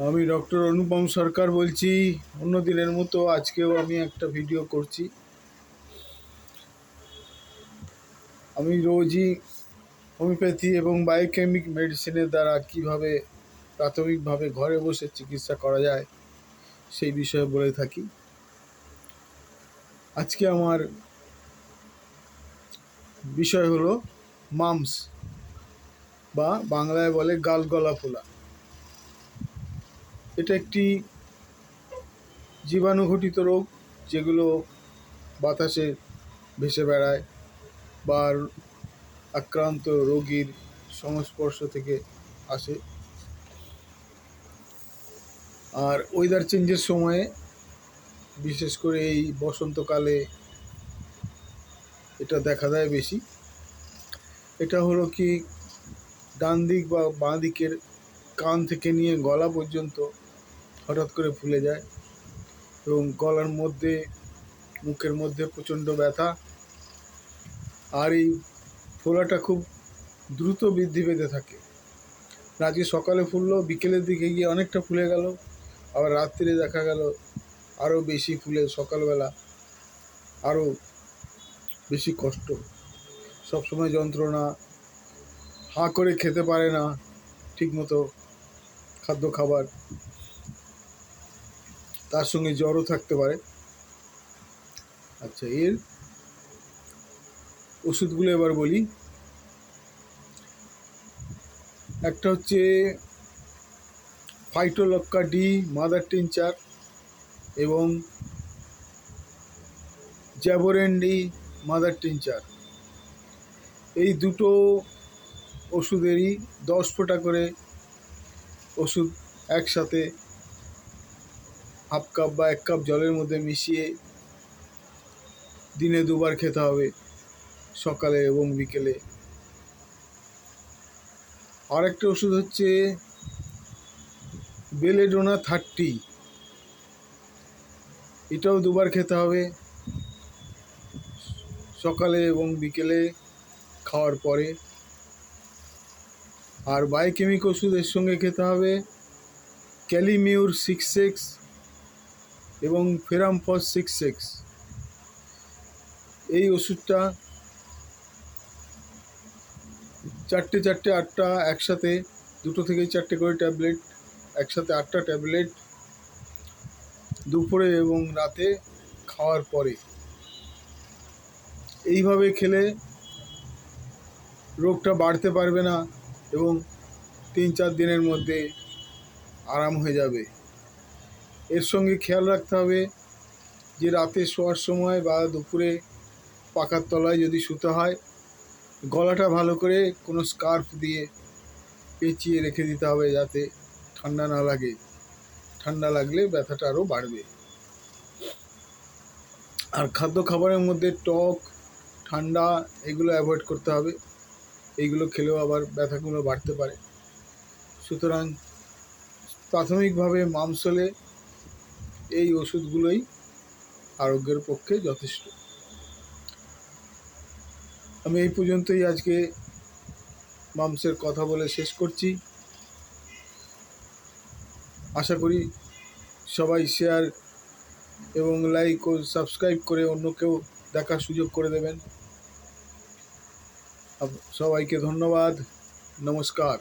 আমি ডক্টর অনুপম সরকার বলছি। অন্য দিনের মতো আজকেও আমি একটা ভিডিও করছি। আমি রোজই হোমিওপ্যাথি এবং বায়োকেমিক মেডিসিনের দ্বারা কিভাবে প্রাথমিকভাবে ঘরে বসে চিকিৎসা করা যায় সেই বিষয়ে বলে থাকি। আজকে আমার বিষয় হলো মামস বা বাংলায় বলে গাল গলা ফোলা। এটা একটি জীবাণুঘটিত রোগ, যেগুলো বাতাসে ভেসে বেড়ায় বা আক্রান্ত রোগীর সংস্পর্শ থেকে আসে। আর ওয়েদার চেঞ্জের সময়ে, বিশেষ করে এই বসন্তকালে এটা দেখা দেয় বেশি। এটা হলো কি, ডান দিক বা বাঁ দিকের কান থেকে নিয়ে গলা পর্যন্ত হঠাৎ করে ফুলে যায় এবং গলার মধ্যে, মুখের মধ্যে প্রচণ্ড ব্যথা। আর এই ফোলাটা খুব দ্রুত বৃদ্ধি পেতে থাকে। আজকে সকালে ফুললো, বিকেলের দিকে গিয়ে অনেকটা ফুলে গেল, আবার রাত্রিরে দেখা গেল আরও বেশি ফুলে, সকালবেলা আরও বেশি কষ্ট, সবসময় যন্ত্রণা, হাঁ করে খেতে পারে না ঠিকমতো খাবার, তার সঙ্গে জ্বরও থাকতে পারে। আচ্ছা, এর ওষুধগুলো এবার বলি। একটা হচ্ছে ফাইটোলক্কা ডি মাদার টিনচার এবং জ্যাবোরেন ডি মাদার টিনচার। এই দুটো ওষুধেরই 10 ফোঁটা করে ওষুধ একসাথে হাফ কাপ বা 1 কাপ জলের মধ্যে মিশিয়ে দিনে 2বার খেতে হবে, সকালে এবং বিকেলে। আর একটা ওষুধ হচ্ছে বেলেডোনা 30। এটাও 2বার খেতে হবে, সকালে এবং বিকেলে খাওয়ার পরে। আর বায়োকেমিক ওষুধের সঙ্গে খেতে হবে ক্যালিমিউর 66 এবং ফেরামফস 66। এই ওষুধটা 4টে 8টা একসাথে, 2 থেকে 4টে করে ট্যাবলেট একসাথে, 8টা ট্যাবলেট দুপুরে এবং রাতে খাওয়ার পরে। এইভাবে খেলে রোগটা বাড়তে পারবে না এবং 3-4 দিনের মধ্যে আরাম হয়ে যাবে। এর সঙ্গে খেয়াল রাখতে হবে যে রাতে শোয়ার সময় বা দুপুরে পাখার তলায় যদি শুতে হয়, গলাটা ভালো করে কোনো স্কার্ফ দিয়ে পেঁচিয়ে রেখে দিতে হবে, যাতে ঠান্ডা না লাগে। ঠান্ডা লাগলে ব্যথাটা আরও বাড়বে। আর খাবারের মধ্যে টক, ঠান্ডা এগুলো অ্যাভয়েড করতে হবে। এইগুলো খেলেও আবার ব্যথাগুলো বাড়তে পারে। সুতরাং প্রাথমিকভাবে মামস হলে এই ওষুধগুলোই আরোগ্যের পক্ষে যথেষ্ট। আমি এই পর্যন্তই আজকে মামসের কথা বলে শেষ করছি। আশা করি সবাই শেয়ার এবং লাইক ও সাবস্ক্রাইব করে অন্যকেও দেখার সুযোগ করে দেবেন। সবাইকে ধন্যবাদ, নমস্কার।